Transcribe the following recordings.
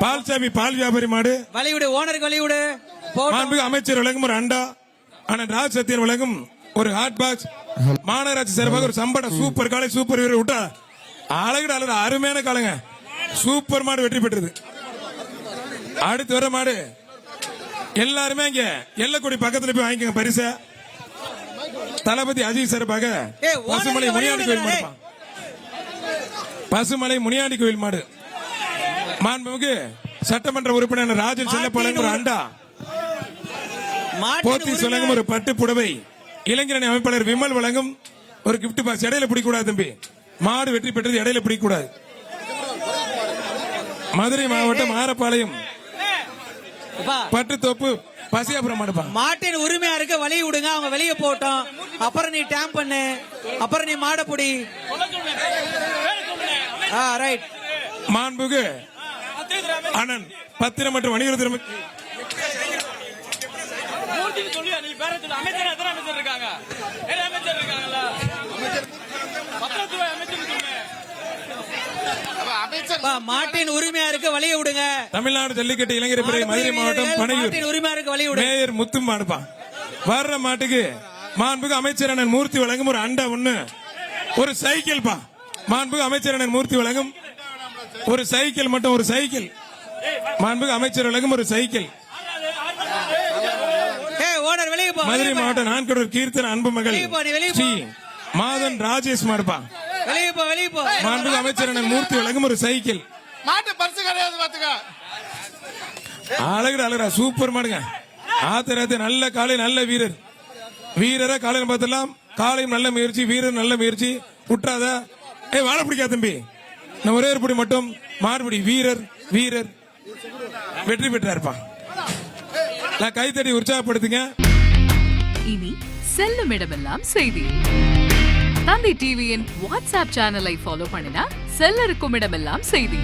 பால்சாமி பால் வியாபாரி மாடு வலிவிடு ஓனருக்கு வலிவிடு. மாண்புமிகு அமைச்சர் வழங்கும் ஒரு அண்டா, அண்ணன் ராஜ் சத்தியன் வழங்கும் ஒரு ஹாட் பாக்ஸ், மாநகராட்சி சார்பாக ஒரு சம்பட சூப்பர் காலை சூப்பர் வீரர் விட்டா அழகுட அழகு அருமையான காலங்க. சூப்பர் மாடு வெற்றி பெற்றது. அடுத்து வர மாடு எல்லாருமே இங்க எல்லக்குடி பக்கத்துல போய் வாங்கிக்கோங்க பரிச. தளபதி அஜித் சார்பாக பசுமலை முனியாண்டி கோயில் மாடு, பசுமலை முனியாண்டி கோயில் மாடு. மாண்புமிகு சட்டமன்ற உறுப்பினர் ராஜன் செல்லப்பாளையம் ஒரு அண்டா, போத்தி வழங்கும் ஒரு பட்டு புடவை, இளைஞரணி அமைப்பாளர் விமல் வழங்கும் ஒரு கிஃப்ட் பாக்ஸ். இடையில பிடிக்க கூடாது தம்பி, மாடு வெற்றி பெற்றது, இடையில பிடிக்க கூடாது. மதுரை மாவட்டம் ஆரப்பாளையம் பட்டுத்தோப்பு பசியாபுரம் மாடுப்பா. மாட்டின் உரிமையா இருக்க வழி விடுங்க, அவங்க வெளியே போட்டோம். அப்புறம் நீ டேம் பண்ணு, அப்புறம் நீ மாடப்புடி. ரைட். மாண்புமிகு அண்ணன் பத்திரம் மற்றும் வணிகத்துறை மாட்டின் உரிமையா இருக்க வழியை விடுங்க. தமிழ்நாடு ஜல்லிக்கட்டு இளைஞர் பிரிவு மதுரை மாவட்டம் பனையூர் உரிமையா இருக்க வழி விடுங்க. மேயர் முத்து மாடுப்பா. வர்ற மாட்டுக்கு மாண்புமிகு அமைச்சர் அண்ணன் மூர்த்தி வழங்கும் ஒரு அண்டா ஒண்ணு, ஒரு சைக்கிள் பா. மாண்புமிகு அமைச்சர் அண்ணன் மூர்த்தி வழங்கும் ஒரு சைக்கிள், மட்டும் ஒரு சைக்கிள். மாண்புமிகு அமைச்சர் வழங்கும் ஒரு சைக்கிள். மதுரை மாவட்டம் நான்கடூர் கீர்த்தன அன்பு மகள் ஸ்ரீ மாதன் ராஜேஷ் மாடுப்பா. மாண்புமிகு அமைச்சர் அண்ணன் மூர்த்தி வழங்கும் ஒரு சைக்கிள். அழகுடா அழகுடா சூப்பர் மாடுங்க. ஆத்திரத்தை நல்ல காலை, நல்ல வீரர். வீரரை காலையில் பார்த்தலாம், காலையும் நல்ல முயற்சி, வீரர் நல்ல முயற்சி. விட்டுறாத, வாழ பிடிக்காத தம்பி. நான் ஒரே ஒரு படி மட்டும் மாறுபடி. வீரர் வீரர் வெற்றி பெற்றாருப்பா. கைத்தடி உற்சாகப்படுத்துங்க. இனி செல்லும் இடமெல்லாம் செய்தி. தந்தி டிவியின் வாட்ஸ்அப் சேனலை ஃபாலோ பண்ணினா செல்ல இருக்கும் இடமெல்லாம் செய்தி.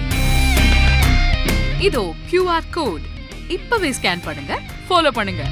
இதோ QR கோட், இப்பவே ஸ்கேன் பண்ணுங்க, ஃபாலோ பண்ணுங்க.